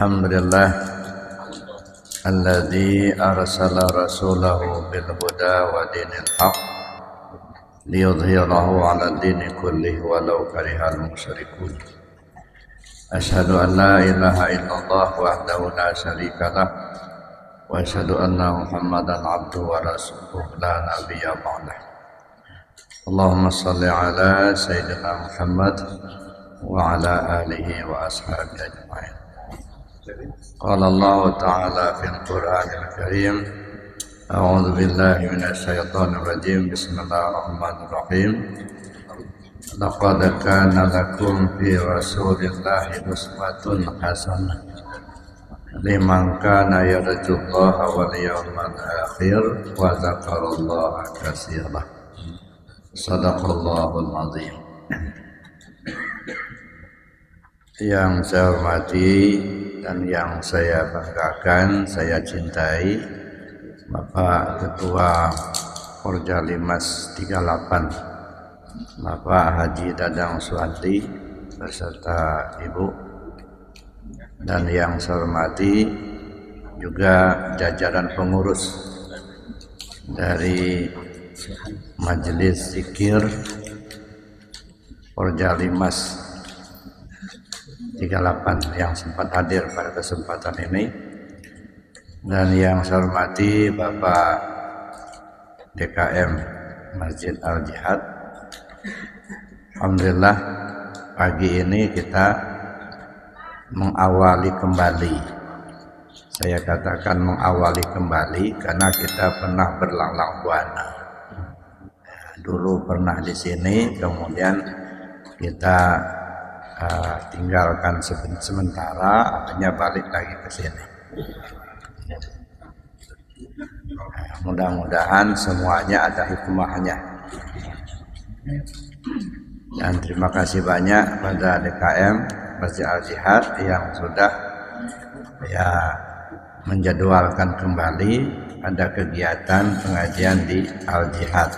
Alhamdulillah alladzi arsala rasulahu bil huda wa dinil haq liyudhhirahu 'ala dini kullihi walau karihal musyrikun. Asyhadu an la ilaha illallah wahdahu la syarika lah wa asyhadu anna Muhammadan 'abduhu wa rasuluhu la nabiyya ba'dah. Allahumma shalli 'ala sayyidina Muhammad wa 'ala alihi wa ashabihi ajma'in. Qala Allah Ta'ala fil Qur'anil Karim, a'udzu billahi minasy syaithanir rajim. Bismillahirrahmanirrahim. Laqad kana lakum fi Rasulillahi uswatun hasanah liman kana yarjullaha wal yawmal akhir wa dzakarallaha katsiran. Shadaqallahul azim. Yang saya hormati dan yang saya banggakan, saya cintai Bapak Ketua Porjalimas 38, Bapak Haji Dadang Suwanti beserta Ibu, dan yang saya hormati juga jajaran pengurus dari Majelis Zikir Porjalimas 38 yang sempat hadir pada kesempatan ini, dan yang saya hormati Bapak DKM Masjid Al-Jihad. Alhamdulillah pagi ini kita mengawali kembali. Saya katakan mengawali kembali karena kita pernah berlalang buana. Dulu pernah di sini, kemudian kita tinggalkan sementara, hanya balik lagi ke sini. Mudah-mudahan semuanya ada hikmahnya. Dan terima kasih banyak pada DKM Masjid Al-Jihad yang sudah menjadwalkan kembali ada kegiatan pengajian di Al-Jihad.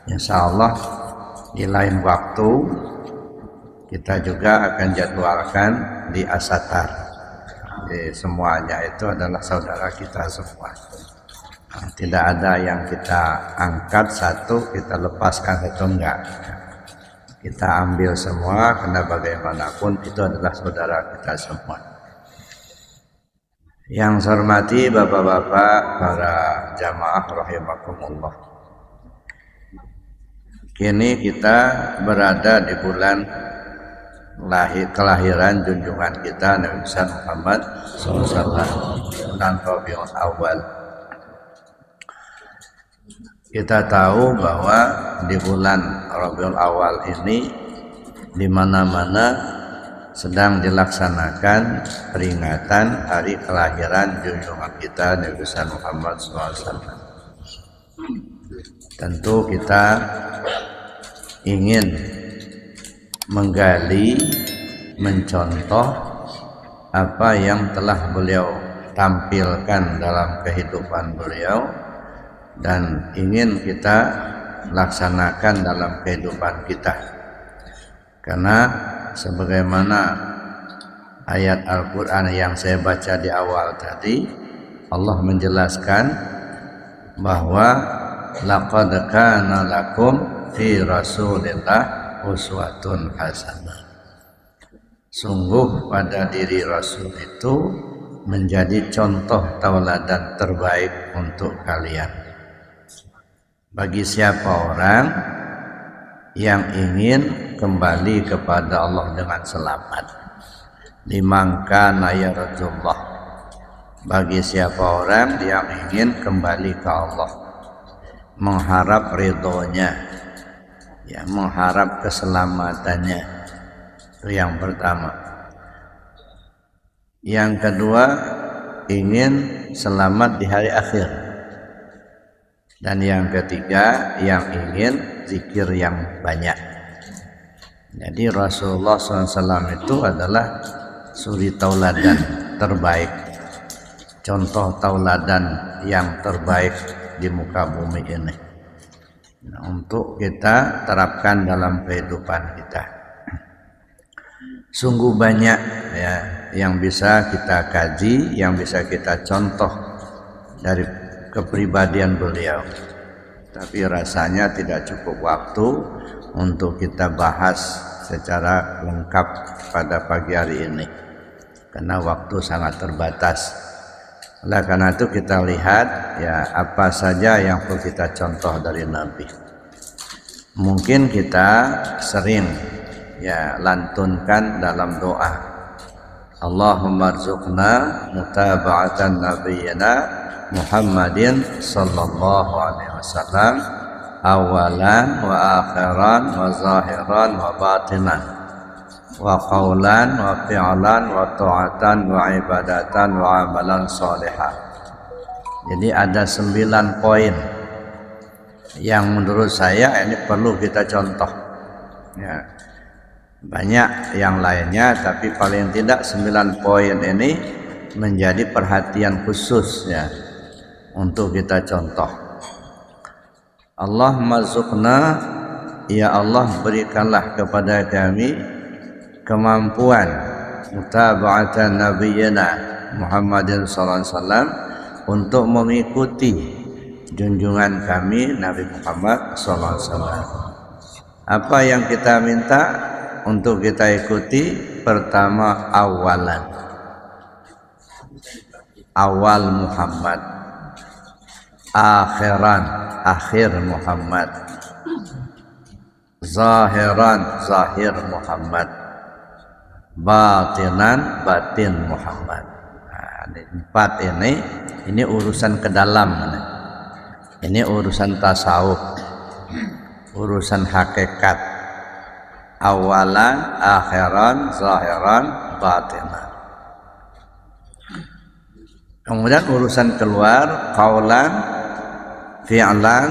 Insyaallah di lain waktu kita juga akan jadwalkan di Asatar. Jadi semuanya itu adalah saudara kita semua. Tidak ada yang kita angkat satu, kita lepaskan satu, enggak. Kita ambil semua karena bagaimanapun itu adalah saudara kita semua. Yang saya hormati bapak-bapak, para jamaah rahimakumullah. Kini kita berada di bulan kelahiran junjungan kita Nabi Muhammad SAW, bulan Rabiul Awal. Kita tahu bahwa di bulan Rabiul Awal ini di mana-mana sedang dilaksanakan peringatan hari kelahiran junjungan kita Nabi Muhammad SAW. Tentu kita ingin menggali, mencontoh apa yang telah beliau tampilkan dalam kehidupan beliau dan ingin kita laksanakan dalam kehidupan kita. Karena sebagaimana ayat Al-Quran yang saya baca di awal tadi, Allah menjelaskan bahwa laqad kana lakum fi Rasulillah uswatun hasanah. Sungguh pada diri Rasul itu menjadi contoh tauladan terbaik untuk kalian. Bagi siapa orang yang ingin kembali kepada Allah dengan selamat. Liman kana yarjullah. Bagi siapa orang yang ingin kembali ke Allah, mengharap ridhonya, mengharap keselamatannya. Itu yang pertama. Yang kedua, ingin selamat di hari akhir. Dan yang ketiga, yang ingin zikir yang banyak. Jadi Rasulullah SAW itu adalah suri tauladan terbaik, contoh tauladan yang terbaik di muka bumi ini. Nah, untuk kita terapkan dalam kehidupan kita. Sungguh banyak yang bisa kita kaji, yang bisa kita contoh dari kepribadian beliau. Tapi rasanya tidak cukup waktu untuk kita bahas secara lengkap pada pagi hari ini, karena waktu sangat terbatas. Oleh karena itu kita lihat ya apa saja yang perlu kita contoh dari Nabi. Mungkin kita sering ya lantunkan dalam doa, Allahumma rzuqna mutaba'atan nabiyyina Muhammadin sallallahu alaihi wasallam awalan wa akhiran wa zahiran wa batinan wa qawlan wa fi'lan wa ta'atan wa ibadatan wa amalan salihah. Jadi ada 9 poin yang menurut saya ini perlu kita contoh ya. Banyak yang lainnya, tapi paling tidak 9 poin ini menjadi perhatian khusus ya untuk kita contoh. Allahumma rzuqna, ya Allah berikanlah kepada kami kemampuan mutaba'atan nabiyyina Muhammadin sallallahu alaihi wasallam untuk mengikuti junjungan kami Nabi Muhammad sallallahu alaihi wasallam. Apa yang kita minta untuk kita ikuti? Pertama, awalan, awal Muhammad, akhiran, akhir Muhammad, zahiran, zahir Muhammad, batinan, batin Muhammad. Nah, 4 ini urusan ke dalam, ini urusan tasawuf, urusan hakikat, awalan, akhiran, zahiran, batinan. Kemudian urusan keluar, qaulan, fi'lan,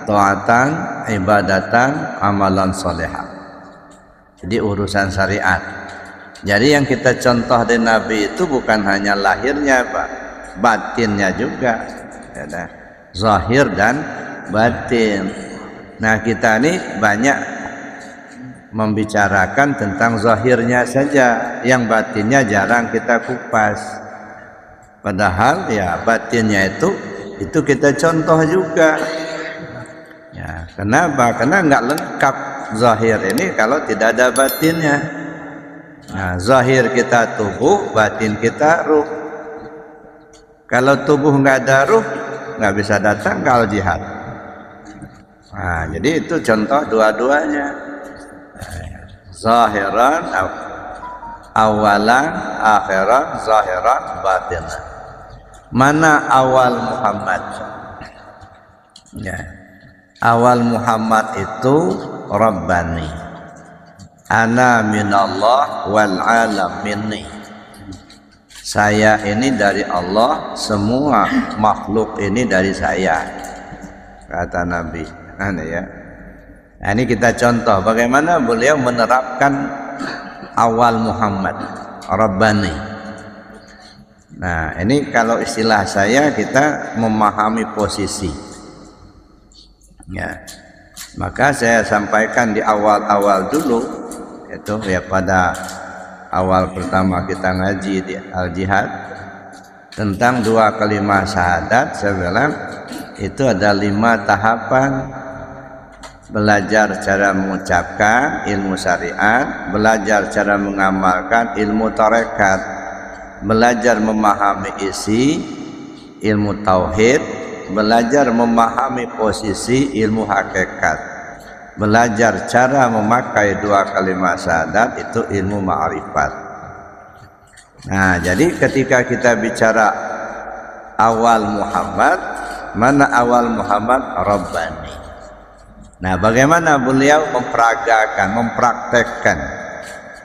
ta'atan, ibadatan, amalan salihah. Jadi urusan syariat. Jadi yang kita contoh dari Nabi itu bukan hanya lahirnya, Pak, batinnya juga, ya, zahir dan batin. Nah, kita ini banyak membicarakan tentang zahirnya saja, yang batinnya jarang kita kupas. Padahal ya batinnya itu kita contoh juga. Ya, kenapa? Karena nggak lengkap zahir ini kalau tidak ada batinnya. Nah, zahir kita tubuh, batin kita ruh. Kalau tubuh nggak ada ruh, nggak bisa datang kalau jihad. Nah, jadi itu contoh dua-duanya. Zahiran, awalan, akhiran, zahiran, batinan. Mana awal Muhammad? Ya. Awal Muhammad itu Rabbani. Ana minallah wal alam minni. Saya ini dari Allah, semua makhluk ini dari saya, kata Nabi. Ya. Nah, ini kita contoh bagaimana beliau menerapkan awal Muhammad, Rabbani. Nah, ini kalau istilah saya, kita memahami posisi. Ya. Maka saya sampaikan di awal-awal dulu, itu ya pada awal pertama kita ngaji di Al-Jihad tentang 2 kalimat syahadat. Saya bilang itu ada 5 tahapan: belajar cara mengucapkan ilmu syariat, belajar cara mengamalkan ilmu tarekat, belajar memahami isi ilmu tauhid, belajar memahami posisi ilmu hakikat, belajar cara memakai 2 kalimat syahadat, itu ilmu ma'rifat. Nah, jadi ketika kita bicara awal Muhammad, mana awal Muhammad? Rabbani. Nah, bagaimana beliau memperagakan, mempraktekkan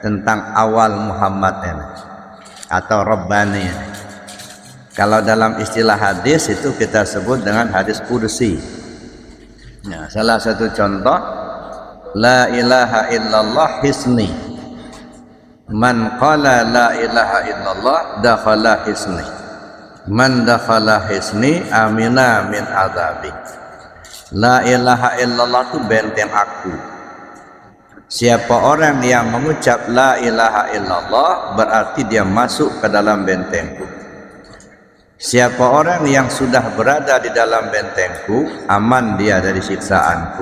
tentang awal Muhammad ini atau Rabbani ini? Kalau dalam istilah hadis itu kita sebut dengan hadis qudsi. Nah, salah satu contoh, la ilaha illallah hisni. Man qala la ilaha illallah dakhala hisni. Man dakhala hisni amina min adzabi. La ilaha illallah itu benteng aku. Siapa orang yang mengucap la ilaha illallah berarti dia masuk ke dalam bentengku. Siapa orang yang sudah berada di dalam bentengku, aman dia dari siksaanku.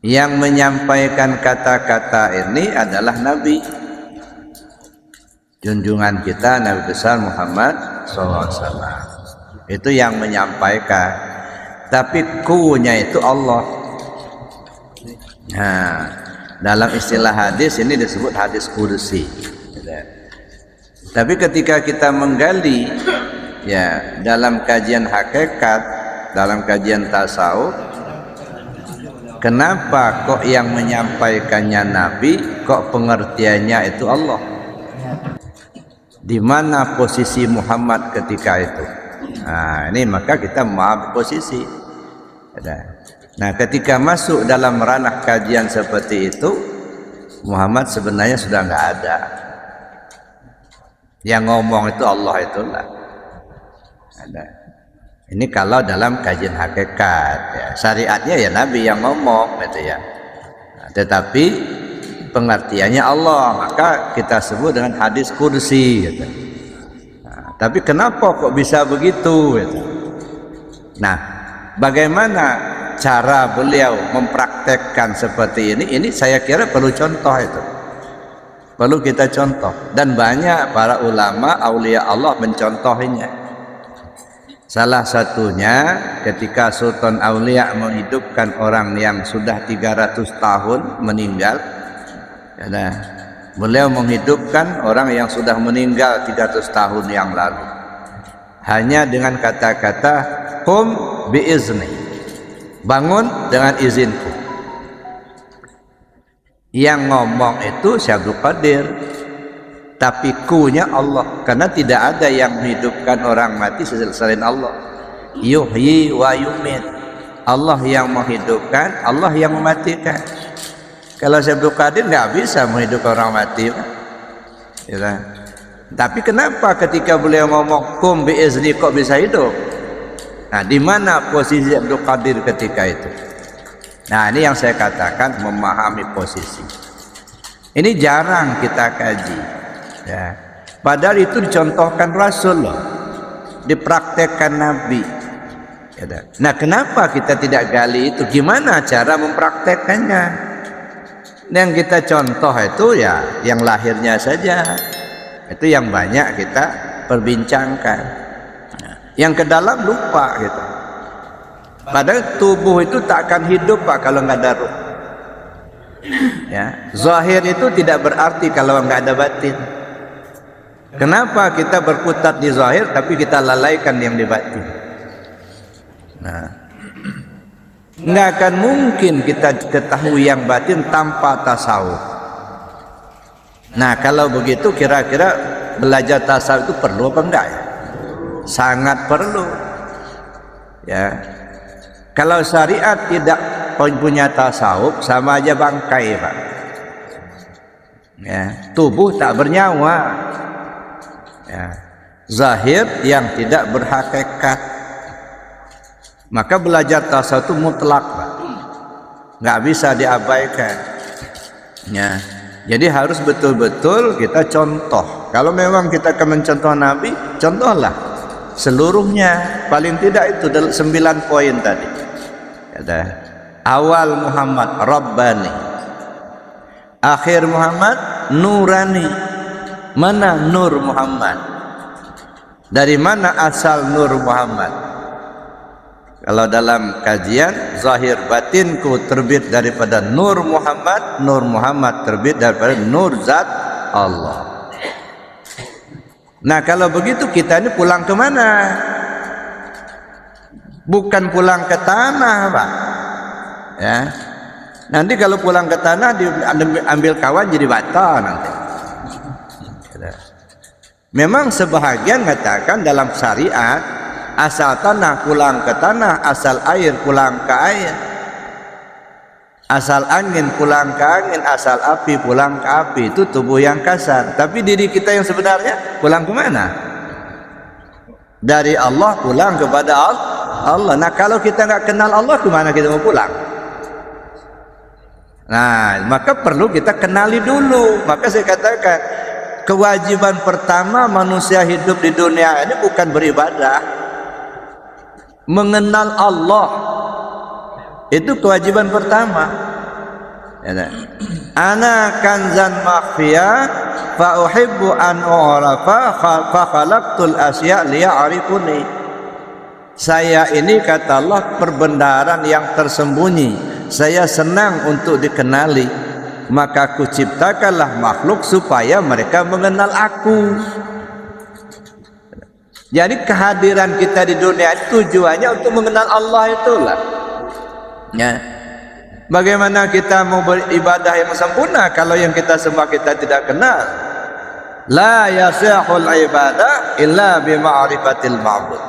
Yang menyampaikan kata-kata ini adalah Nabi junjungan kita, Nabi besar Muhammad SAW. Itu yang menyampaikan. Tapi ku-nya itu Allah. Nah, dalam istilah hadis ini disebut hadis qudsi. Tapi ketika kita menggali ya dalam kajian hakikat, dalam kajian tasawuf, kenapa kok yang menyampaikannya Nabi, kok pengertiannya itu Allah? Di mana posisi Muhammad ketika itu? Nah, ini maka kita memahami posisi. Nah, ketika masuk dalam ranah kajian seperti itu, Muhammad sebenarnya sudah nggak ada. Yang ngomong itu Allah itulah. Ada. Ini kalau dalam kajian hakikat, ya, syariatnya ya Nabi yang ngomong, gitu ya. Nah, tetapi pengertiannya Allah, maka kita sebut dengan hadis qudsi. Gitu. Nah, tapi kenapa kok bisa begitu? Gitu. Nah, bagaimana cara beliau mempraktekkan seperti ini? Ini saya kira perlu contoh itu. Perlu kita contoh. Dan banyak para ulama, aulia Allah mencontohinya. Salah satunya ketika Sultan Aulia menghidupkan orang yang sudah 300 tahun meninggal. Nah, beliau menghidupkan orang yang sudah meninggal 300 tahun yang lalu. Hanya dengan kata-kata qum biizni. Bangun dengan izinku. Yang ngomong itu Syekh Abdul Qadir, tapi ku-nya Allah, karena tidak ada yang menghidupkan orang mati selain Allah. Yuhyi wa yumit. Allah yang menghidupkan, Allah yang mematikan. Kalau Syekh Abdul Qadir nggak bisa menghidupkan orang mati, ya. Tapi kenapa ketika beliau ngomong kum bi izni kok bisa hidup? Nah, di mana posisi Abdul Qadir ketika itu? Nah, ini yang saya katakan memahami posisi. Ini jarang kita kaji, ya. Padahal itu dicontohkan Rasul loh, dipraktekkan Nabi. Nah, kenapa kita tidak gali itu? Gimana cara mempraktekannya? Yang kita contoh itu ya yang lahirnya saja. Itu yang banyak kita perbincangkan. Yang ke dalam lupa gitu. Padahal tubuh itu tak akan hidup Pak kalau nggak ada ruh. Ya, zahir itu tidak berarti kalau nggak ada batin. Kenapa kita berkutat di zahir tapi kita lalaikan yang di batin? Nah, nggak akan mungkin kita ketahui yang batin tanpa tasawuf. Nah, kalau begitu kira-kira belajar tasawuf itu perlu apa enggak ya? Sangat perlu. Ya. Kalau syariat tidak punya tasawuf sama aja bangkai, Pak. Ya, tubuh tak bernyawa. Ya. Zahir yang tidak berhakikat. Maka belajar tasawuf itu mutlak, Pak. Nggak bisa diabaikan. Ya. Jadi harus betul-betul kita contoh. Kalau memang kita akan mencontoh Nabi, contohlah seluruhnya. Paling tidak itu 9 poin tadi. Ada awal Muhammad Rabbani, akhir Muhammad Nurani. Mana Nur Muhammad? Dari mana asal Nur Muhammad? Kalau dalam kajian zahir batinku terbit daripada Nur Muhammad, Nur Muhammad terbit daripada Nur Zat Allah. Nah, kalau begitu kita ini pulang ke mana? Bukan pulang ke tanah, Pak. Ya. Nanti kalau pulang ke tanah diambil kawan jadi bata nanti. Memang sebahagian mengatakan dalam syariat asal tanah pulang ke tanah, asal air pulang ke air, asal angin pulang ke angin, asal api pulang ke api. Itu tubuh yang kasar. Tapi diri kita yang sebenarnya pulang ke mana? Dari Allah pulang kepada Allah. Nah, kalau kita nggak kenal Allah, kemana kita mau pulang? Nah, maka perlu kita kenali dulu. Maka saya katakan, kewajiban pertama manusia hidup di dunia ini bukan beribadah, mengenal Allah. Itu kewajiban pertama. Ya, ana kanzan makhfiya fa uhibbu an u'rafa fa khalaqtul asya liya'rifuni. Saya ini, kata Allah, perbendaharaan yang tersembunyi. Saya senang untuk dikenali, maka aku ciptakanlah makhluk supaya mereka mengenal aku. Jadi kehadiran kita di dunia tujuannya untuk mengenal Allah itulah. Ya. Bagaimana kita mau beribadah yang sempurna kalau yang kita sembah kita tidak kenal? La yasihul ibadah illa bima'rifatil ma'bud.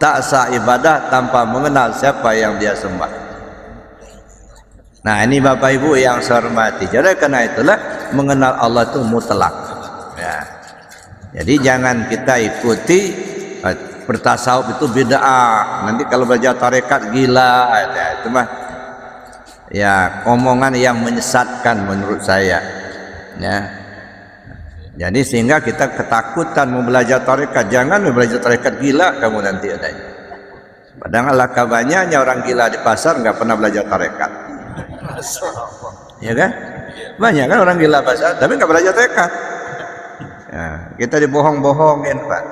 Tak sah ibadah tanpa mengenal siapa yang dia sembah. Nah, ini Bapak Ibu yang saya hormati. Jadi karena itulah mengenal Allah itu mutlak. Ya. Jadi jangan kita ikuti bertasawuf itu bid'ah. Nanti kalau belajar tarekat gila, ya, itu mah ya omongan yang menyesatkan menurut saya. Ya. Jadi sehingga kita ketakutan mau belajar tarekat. Jangan belajar tarekat gila kamu nanti adanya. Padahal alangkah banyaknya orang gila di pasar nggak pernah belajar tarekat. Ya kan? Banyak kan orang gila pasar tapi nggak belajar tarekat. Ya, kita dibohong-bohongin, Pak.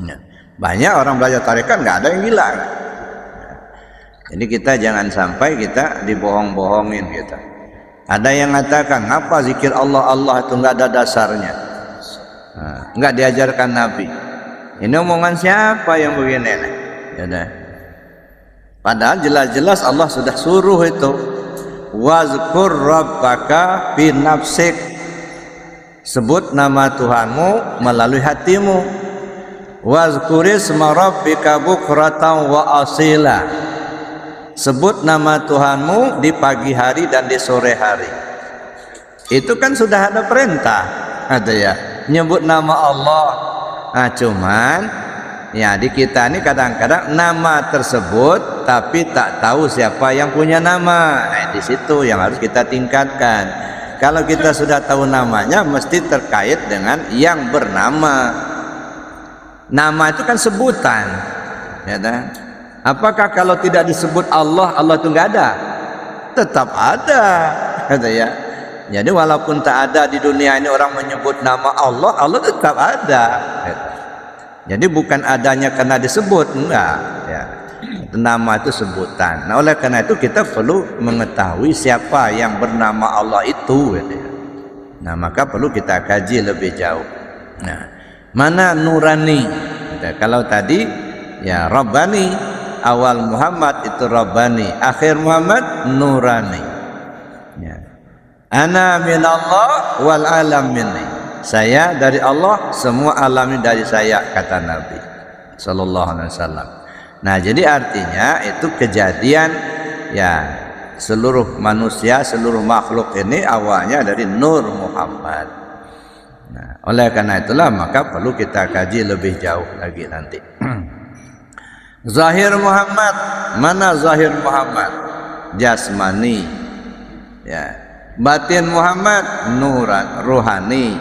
Ya. Banyak orang belajar tarekat nggak ada yang gila. Ya. Jadi kita jangan sampai kita dibohong-bohongin kita. Ada yang mengatakan apa zikir Allah itu nggak ada dasarnya, nggak diajarkan Nabi. Ini omongan siapa yang begini? Ya dah. Padahal jelas-jelas Allah sudah suruh itu. Wazkur rabbaka fi nafsik. Sebut nama Tuhanmu melalui hatimu. Wazkurisma rabbika bukratan wa asila. Sebut nama Tuhanmu di pagi hari dan di sore hari. Itu kan sudah ada perintah, ada ya, nyebut nama Allah. Nah, cuman ya di kita ini kadang-kadang nama tersebut tapi tak tahu siapa yang punya nama. Nah, di situ yang harus kita tingkatkan. Kalau kita sudah tahu namanya, mesti terkait dengan yang bernama. Nama itu kan sebutan, ya kan? Apakah kalau tidak disebut Allah, Allah itu nggak ada? Tetap ada, kata ya. Jadi walaupun tak ada di dunia ini orang menyebut nama Allah, Allah tetap ada. Jadi bukan adanya karena disebut, enggak. Ya. Nama itu sebutan. Nah, oleh karena itu kita perlu mengetahui siapa yang bernama Allah itu. Gitu ya. Nah, maka perlu kita kaji lebih jauh. Nah, mana nurani? Gitu. Kalau tadi ya Rabbani. Awal Muhammad itu Rabbani, akhir Muhammad Nurani. Ya. Ana minallah wal alam minni. Saya dari Allah, semua alam ini dari saya, kata Nabi sallallahu alaihi wasallam. Nah, jadi artinya itu kejadian ya seluruh manusia, seluruh makhluk ini awalnya dari Nur Muhammad. Nah, oleh karena itulah maka perlu kita kaji lebih jauh lagi nanti. Zahir Muhammad, mana zahir Muhammad? Jasmani. Ya. Batin Muhammad nuran, ruhani.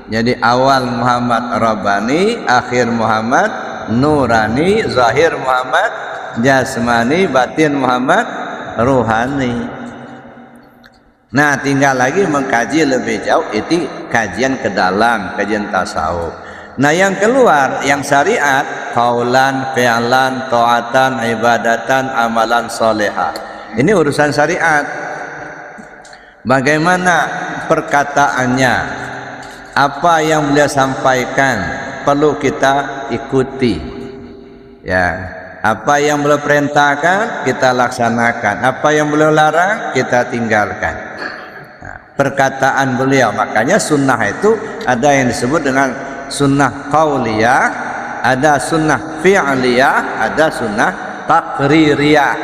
Jadi awal Muhammad Rabbani, akhir Muhammad nurani, zahir Muhammad jasmani, batin Muhammad ruhani. Nah, tinggal lagi mengkaji lebih jauh, itu kajian ke dalam, kajian tasawuf. Nah, yang keluar, yang syariat, qaulan, fi'lan, ta'atan, ibadatan, amalan solehah. Ini urusan syariat. Bagaimana perkataannya, apa yang beliau sampaikan perlu kita ikuti. Ya, apa yang beliau perintahkan kita laksanakan, apa yang beliau larang kita tinggalkan. Nah, perkataan beliau, makanya sunnah itu ada yang disebut dengan sunnah qauliyah, ada sunnah fi'liyah, ada sunnah taqririyah.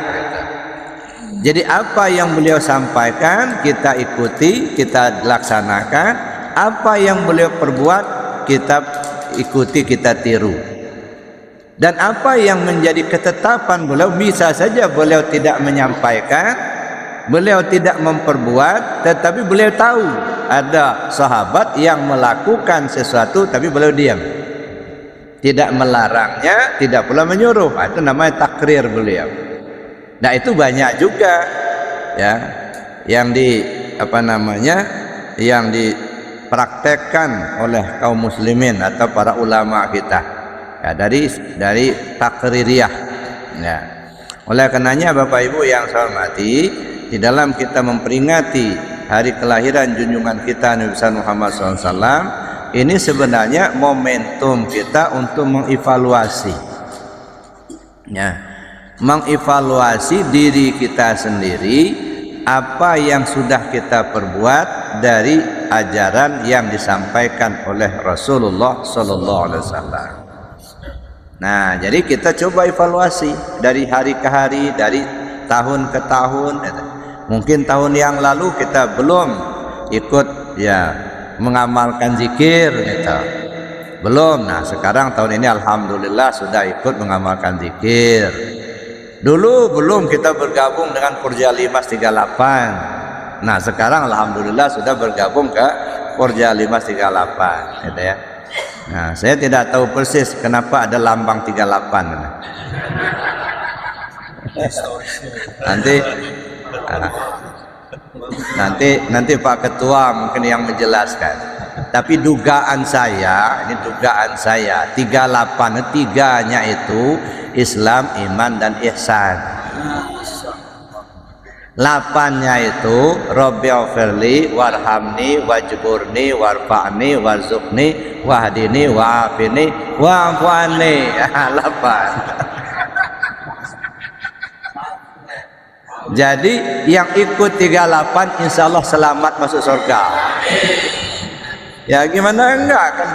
Jadi apa yang beliau sampaikan kita ikuti, kita laksanakan. Apa yang beliau perbuat kita ikuti, kita tiru. Dan apa yang menjadi ketetapan beliau, bisa saja beliau tidak menyampaikan, beliau tidak memperbuat, tetapi beliau tahu ada sahabat yang melakukan sesuatu tapi beliau diam, tidak melarangnya, tidak pula menyuruh. Itu namanya takrir beliau. Nah itu banyak juga ya yang yang dipraktekkan oleh kaum muslimin atau para ulama kita ya, dari takririyah ya. Oleh karenanya Bapak Ibu yang saya hormati, di dalam kita memperingati hari kelahiran junjungan kita Nabi besar Muhammad SAW, ini sebenarnya momentum kita untuk mengevaluasi ya, mengevaluasi diri kita sendiri, apa yang sudah kita perbuat dari ajaran yang disampaikan oleh Rasulullah Sallallahu Alaihi Wasallam. Nah, jadi kita coba evaluasi dari hari ke hari, dari tahun ke tahun. Mungkin tahun yang lalu kita belum ikut ya mengamalkan zikir, gitu. Belum. Nah, sekarang tahun ini alhamdulillah sudah ikut mengamalkan zikir. Dulu belum kita bergabung dengan Porja Limas 38. Nah sekarang alhamdulillah sudah bergabung ke Porja Limas 38 gitu ya. Nah saya tidak tahu persis kenapa ada lambang 38. Nanti Pak Ketua mungkin yang menjelaskan. Tapi dugaan saya, 38 tiganya itu Islam, iman dan ihsan. 8-nya itu Rabbighfirli warhamni wajburni warfa'ni warzuqni wahdini wa'afini wa'afwani. 8. Jadi yang ikut 38 insya Allah selamat masuk surga. Ya gimana enggak kan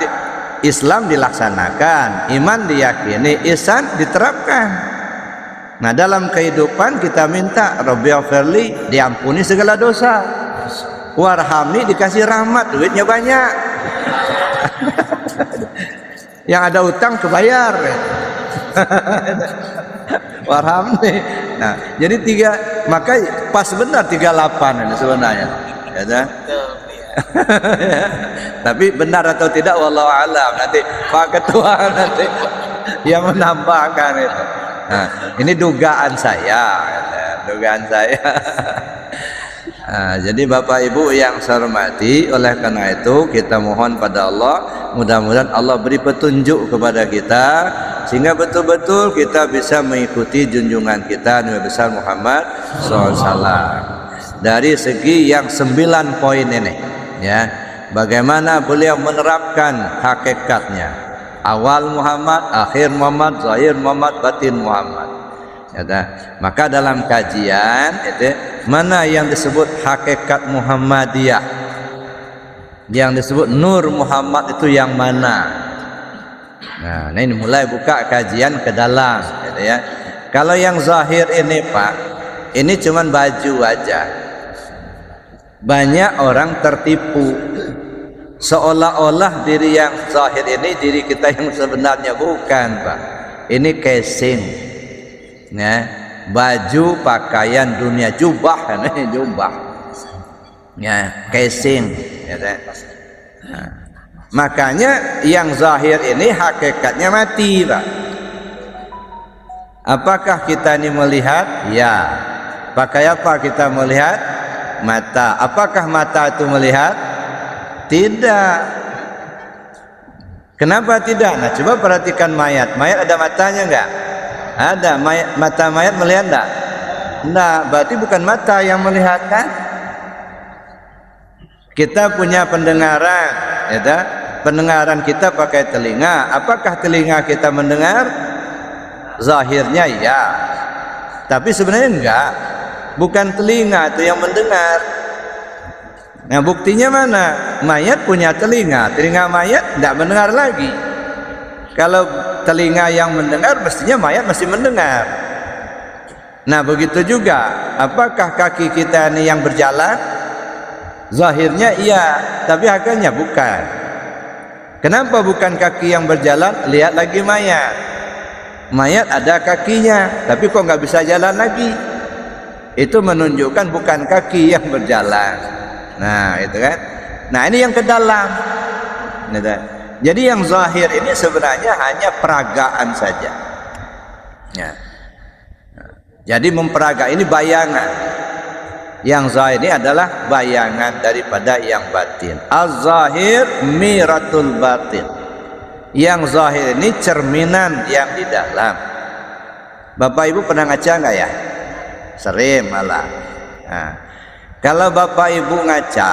Islam dilaksanakan, iman diyakini, ihsan diterapkan. Nah dalam kehidupan kita minta Rabbighfirli, diampuni segala dosa, warhamni, dikasih rahmat, duitnya banyak. Yang ada utang kebayar. Warhamni. Nah jadi maka pas benar 38 ini sebenarnya ya. Tapi benar atau tidak wallahu alam, nanti Pak Ketua nanti yang menambahkan itu. Nah, ini dugaan saya. Nah, jadi Bapak Ibu yang saya hormati, oleh karena itu kita mohon pada Allah, mudah-mudahan Allah beri petunjuk kepada kita sehingga betul-betul kita bisa mengikuti junjungan kita Nabi besar Muhammad SAW. Dari segi yang 9 poin ini ya, bagaimana beliau menerapkan hakikatnya, awal Muhammad, akhir Muhammad, zahir Muhammad, batin Muhammad ya, maka dalam kajian itu mana yang disebut hakikat Muhammadiyah, yang disebut Nur Muhammad itu yang mana. Nah ini mulai buka kajian ke dalam gitu ya. Kalau yang zahir ini Pak, ini cuman baju aja. Banyak orang tertipu seolah-olah diri yang zahir ini diri kita yang sebenarnya, bukan Pak. Ini casing ya, baju pakaian dunia, jubah ini jubah ya, casing ya. Nah, makanya yang zahir ini hakikatnya mati Pak. Apakah kita ini melihat? Ya. Pakai apa kita melihat? Mata. Apakah mata itu melihat? Tidak. Kenapa tidak? Nah coba perhatikan mayat. Mayat ada matanya enggak? Ada. Mata mayat melihat enggak? Enggak. Berarti bukan mata yang melihat kan? Kita punya pendengaran ya, pendengaran kita pakai telinga. Apakah telinga kita mendengar? Zahirnya ya, tapi sebenarnya enggak. Bukan telinga itu yang mendengar. Nah buktinya mana? Mayat punya telinga, telinga mayat tidak mendengar lagi. Kalau telinga yang mendengar, mestinya mayat masih mendengar. Nah begitu juga, apakah kaki kita ini yang berjalan? Zahirnya iya, tapi hakikatnya bukan. Kenapa bukan kaki yang berjalan? Lihat lagi mayat. Mayat ada kakinya, tapi kok nggak bisa jalan lagi? Itu menunjukkan bukan kaki yang berjalan. Nah, itu kan. Nah, ini yang ke dalam. Jadi yang zahir ini sebenarnya hanya peragaan saja. Ya. Jadi memperaga ini bayangan. Yang zahir ini adalah bayangan daripada yang batin. Az-zahir miratul batin. Yang zahir ini cerminan yang di dalam. Bapak Ibu pernah ngaca nggak ya? Sering malah. Nah, kalau Bapak Ibu ngaca,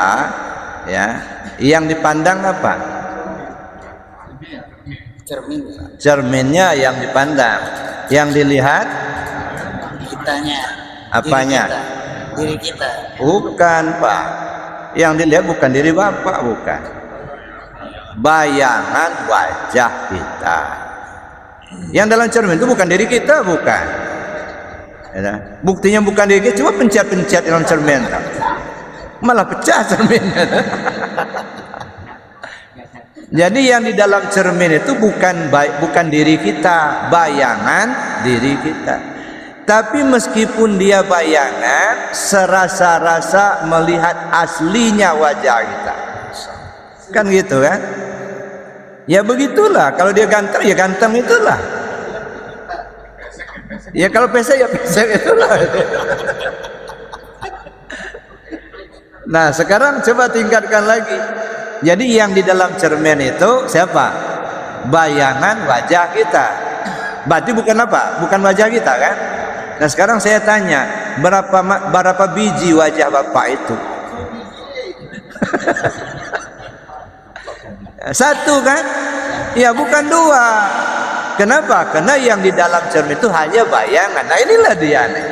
ya, yang dipandang apa? Cerminnya yang dipandang. Yang dilihat? Kitanya. Apanya? Diri kita. Bukan, Pak. Yang dilihat bukan diri Bapak, bukan. Bayangan wajah kita. Yang dalam cermin itu bukan diri kita, bukan. Ya, buktinya bukan diri kita, coba pencet-pencet dalam cermin. Malah pecah cerminnya. Jadi yang di dalam cermin itu bukan diri kita, bayangan diri kita. Tapi meskipun dia bayangan, serasa-rasa melihat aslinya wajah kita. Kan gitu kan? Ya begitulah, kalau dia ganteng ya ganteng itulah. Ya kalau pesek ya pesek itulah. Nah, sekarang coba tingkatkan lagi. Jadi yang di dalam cermin itu siapa? Bayangan wajah kita. Berarti bukan apa? Bukan wajah kita kan? Nah, sekarang saya tanya, berapa biji wajah Bapak itu? Satu kan? Ya bukan dua. Kenapa? Karena yang di dalam cermin itu hanya bayangan. Nah, inilah dia nih.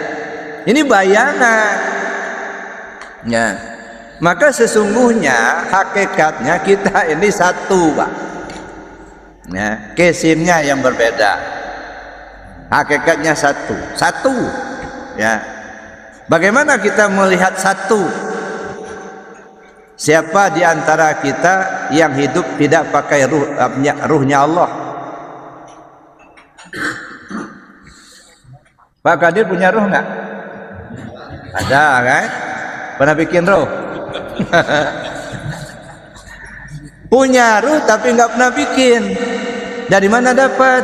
Ini bayangan. Ya. Maka sesungguhnya hakikatnya kita ini satu, Pak. Ya, kesimnya yang berbeda. Hakikatnya satu. Satu. Ya. Bagaimana kita melihat satu? Siapa di antara kita yang hidup tidak pakai ruhnya Allah? Pak Kadir punya ruh nggak? Ada kan? Pernah bikin ruh? Punya ruh tapi nggak pernah bikin. Dari mana dapat?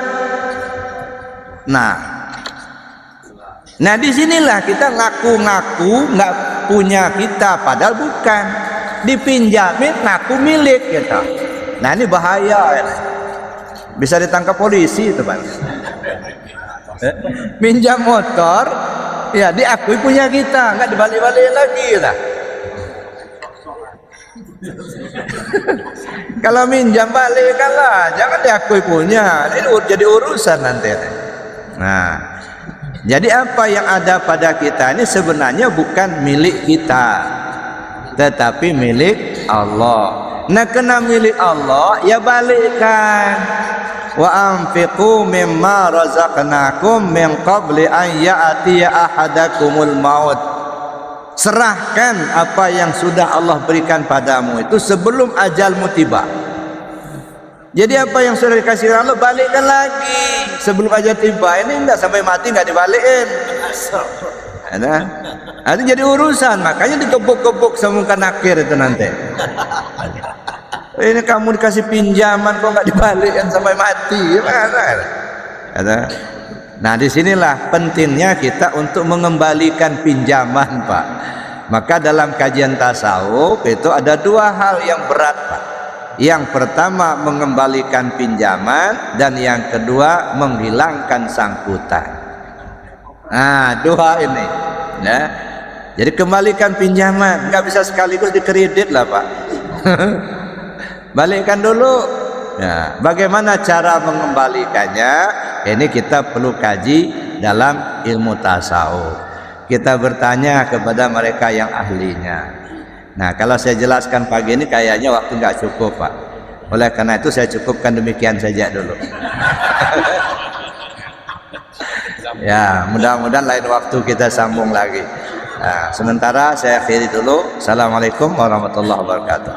Nah disinilah kita ngaku-ngaku nggak punya kita, padahal bukan. Dipinjamin ngaku milik gitu. Nah ini bahaya ya. Bisa ditangkap polisi itu, Pak. Minjam motor ya diakui punya kita, nggak dibalik-balik lagi lah. Kalau minjam balik kalah, jangan diakui punya. Ini jadi urusan nanti. Nah, jadi apa yang ada pada kita ini sebenarnya bukan milik kita, tetapi milik Allah. Nah, kena milik Allah ya balikkan. Wa anfiqu mimma razaqnakum min qabli an ya'tiya ahadakumul maut. Serahkan apa yang sudah Allah berikan padamu itu sebelum ajalmu tiba. Jadi apa yang sudah dikasih Allah balikkan lagi sebelum ajal tiba. Ini enggak sampai mati enggak dibalikin. Itu jadi urusan, makanya dikebuk-kebuk semungkan akhir itu nanti. Ini kamu dikasih pinjaman kok nggak dibalikin sampai mati, gimana? Nah disinilah pentingnya kita untuk mengembalikan pinjaman, Pak. Maka dalam kajian tasawuf itu ada dua hal yang berat, Pak. Yang pertama mengembalikan pinjaman, dan yang kedua menghilangkan sangkutan. Nah dua ini, ya. Jadi kembalikan pinjaman, nggak bisa sekaligus dikredit lah, Pak. Balikkan dulu. Ya, bagaimana cara mengembalikannya? Ini kita perlu kaji dalam ilmu tasawuf. Kita bertanya kepada mereka yang ahlinya. Nah, kalau saya jelaskan pagi ini kayaknya waktu nggak cukup, Pak. Oleh karena itu saya cukupkan demikian saja dulu. Ya, mudah-mudahan lain waktu kita sambung lagi. Nah, sementara saya akhiri dulu. Assalamualaikum warahmatullahi wabarakatuh.